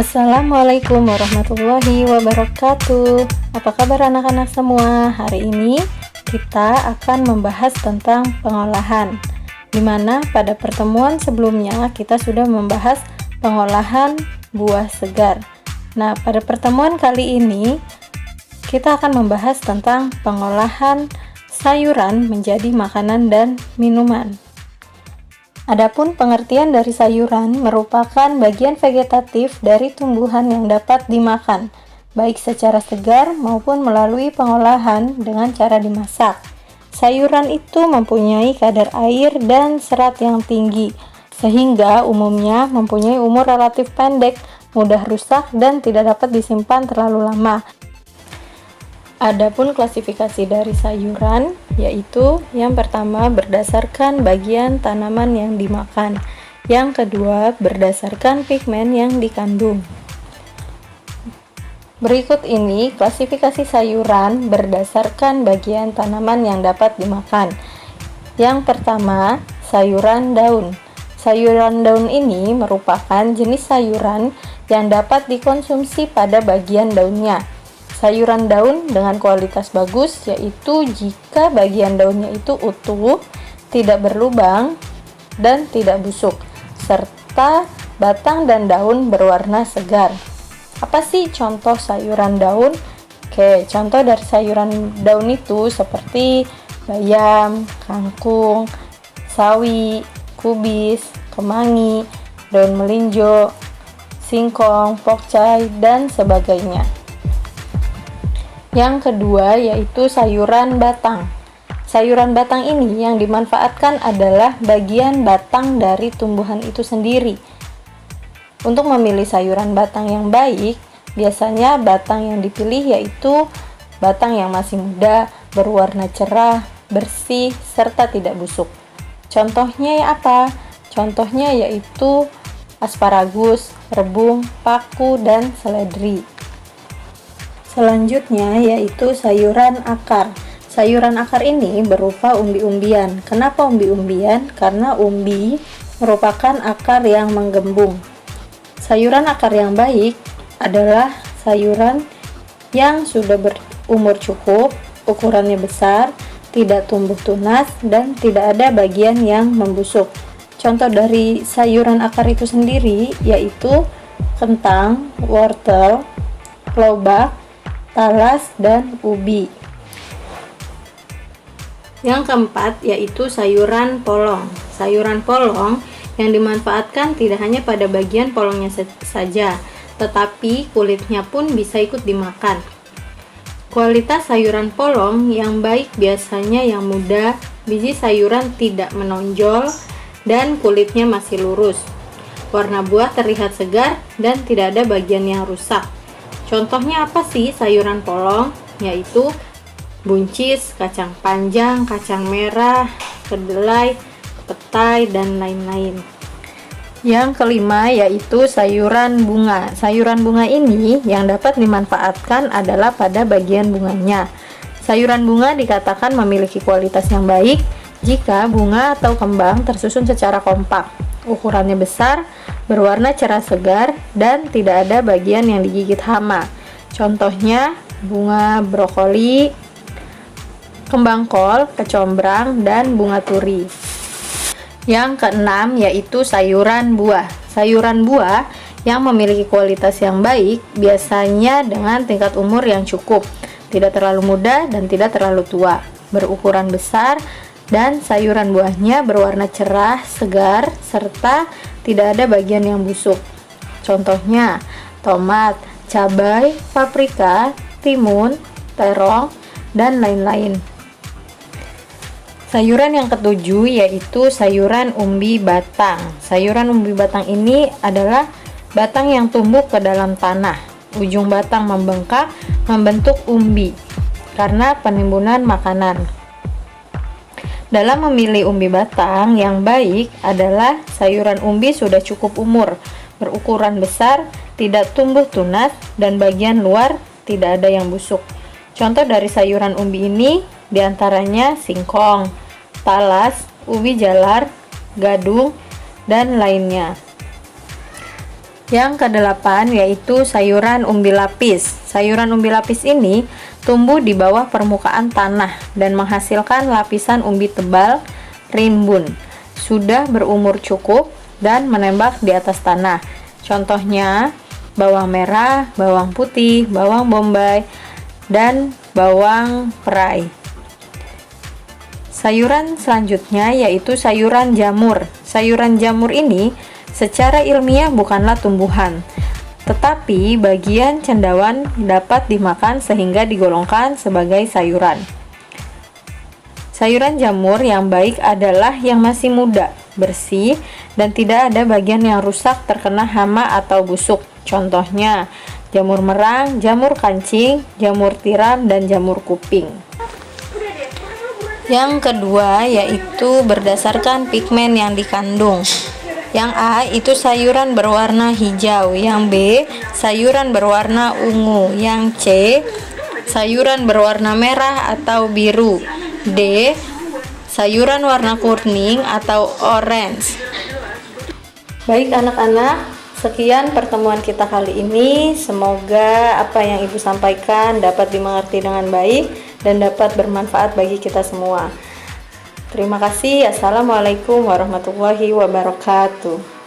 Assalamualaikum warahmatullahi wabarakatuh. Apa kabar anak-anak semua? Hari ini kita akan membahas tentang pengolahan, dimana pada pertemuan sebelumnya kita sudah membahas pengolahan buah segar. Nah, pada pertemuan kali ini kita akan membahas tentang pengolahan sayuran menjadi makanan dan minuman. Adapun pengertian dari sayuran merupakan bagian vegetatif dari tumbuhan yang dapat dimakan, baik secara segar maupun melalui pengolahan dengan cara dimasak. Sayuran itu mempunyai kadar air dan serat yang tinggi, sehingga umumnya mempunyai umur relatif pendek, mudah rusak, dan tidak dapat disimpan terlalu lama. Adapun klasifikasi dari sayuran, yaitu yang pertama berdasarkan bagian tanaman yang dimakan, yang kedua berdasarkan pigmen yang dikandung. Berikut ini klasifikasi sayuran berdasarkan bagian tanaman yang dapat dimakan. Yang pertama, sayuran daun. Sayuran daun ini merupakan jenis sayuran yang dapat dikonsumsi pada bagian daunnya. Sayuran daun dengan kualitas bagus yaitu jika bagian daunnya itu utuh, tidak berlubang, dan tidak busuk, serta batang dan daun berwarna segar. Apa sih contoh sayuran daun? Oke, contoh dari sayuran daun itu seperti bayam, kangkung, sawi, kubis, kemangi, daun melinjo, singkong, pokcai, dan sebagainya. Yang kedua yaitu sayuran batang. Sayuran batang ini yang dimanfaatkan adalah bagian batang dari tumbuhan itu sendiri. Untuk memilih sayuran batang yang baik, biasanya batang yang dipilih yaitu batang yang masih muda, berwarna cerah, bersih, serta tidak busuk. Contohnya apa? Contohnya yaitu asparagus, rebung, paku, dan seledri. Selanjutnya yaitu sayuran akar. Sayuran akar ini berupa umbi-umbian. Kenapa umbi-umbian? Karena umbi merupakan akar yang menggembung. Sayuran akar yang baik adalah sayuran yang sudah berumur cukup, ukurannya besar, tidak tumbuh tunas, dan tidak ada bagian yang membusuk. Contoh dari sayuran akar itu sendiri yaitu kentang, wortel, lobak, talas, dan ubi. Yang keempat yaitu sayuran polong. Sayuran polong yang dimanfaatkan tidak hanya pada bagian polongnya saja, tetapi kulitnya pun bisa ikut dimakan. Kualitas sayuran polong yang baik biasanya yang muda, biji sayuran tidak menonjol, dan kulitnya masih lurus. Warna buah terlihat segar dan tidak ada bagian yang rusak. Contohnya apa sih sayuran polong? Yaitu buncis, kacang panjang, kacang merah, kedelai, petai, dan lain-lain. Yang kelima yaitu sayuran bunga. Sayuran bunga ini yang dapat dimanfaatkan adalah pada bagian bunganya. Sayuran bunga dikatakan memiliki kualitas yang baik jika bunga atau kembang tersusun secara kompak, ukurannya besar, berwarna cerah segar, dan tidak ada bagian yang digigit hama. Contohnya bunga brokoli, kembang kol, kecombrang, dan bunga turi. Yang keenam yaitu sayuran buah. Sayuran buah yang memiliki kualitas yang baik biasanya dengan tingkat umur yang cukup, tidak terlalu muda dan tidak terlalu tua, berukuran besar, dan sayuran buahnya berwarna cerah, segar, serta tidak ada bagian yang busuk. Contohnya tomat, cabai, paprika, timun, terong, dan lain-lain. Sayuran yang ketujuh yaitu sayuran umbi batang. Sayuran umbi batang ini adalah batang yang tumbuh ke dalam tanah. Ujung batang membengkak membentuk umbi karena penimbunan makanan. Dalam memilih umbi batang yang baik adalah sayuran umbi sudah cukup umur, berukuran besar, tidak tumbuh tunas, dan bagian luar tidak ada yang busuk. Contoh dari sayuran umbi ini diantaranya singkong, talas, ubi jalar, gadung, dan lainnya. Yang kedelapan yaitu sayuran umbi lapis. Sayuran umbi lapis ini tumbuh di bawah permukaan tanah dan menghasilkan lapisan umbi tebal, rimbun, sudah berumur cukup dan menembak di atas tanah. Contohnya bawang merah, bawang putih, bawang bombay, dan bawang perai. Sayuran selanjutnya yaitu sayuran jamur. Sayuran jamur ini secara ilmiah bukanlah tumbuhan, tetapi bagian cendawan dapat dimakan sehingga digolongkan sebagai sayuran. Sayuran jamur yang baik adalah yang masih muda, bersih, dan tidak ada bagian yang rusak terkena hama atau busuk. Contohnya, jamur merang, jamur kancing, jamur tiram, dan jamur kuping. Yang kedua yaitu berdasarkan pigmen yang dikandung. Yang A itu sayuran berwarna hijau, yang B sayuran berwarna ungu, yang C sayuran berwarna merah atau biru, D sayuran warna kuning atau orange. Baik anak-anak, sekian pertemuan kita kali ini. Semoga apa yang Ibu sampaikan dapat dimengerti dengan baik dan dapat bermanfaat bagi kita semua. Terima kasih. Assalamualaikum warahmatullahi wabarakatuh.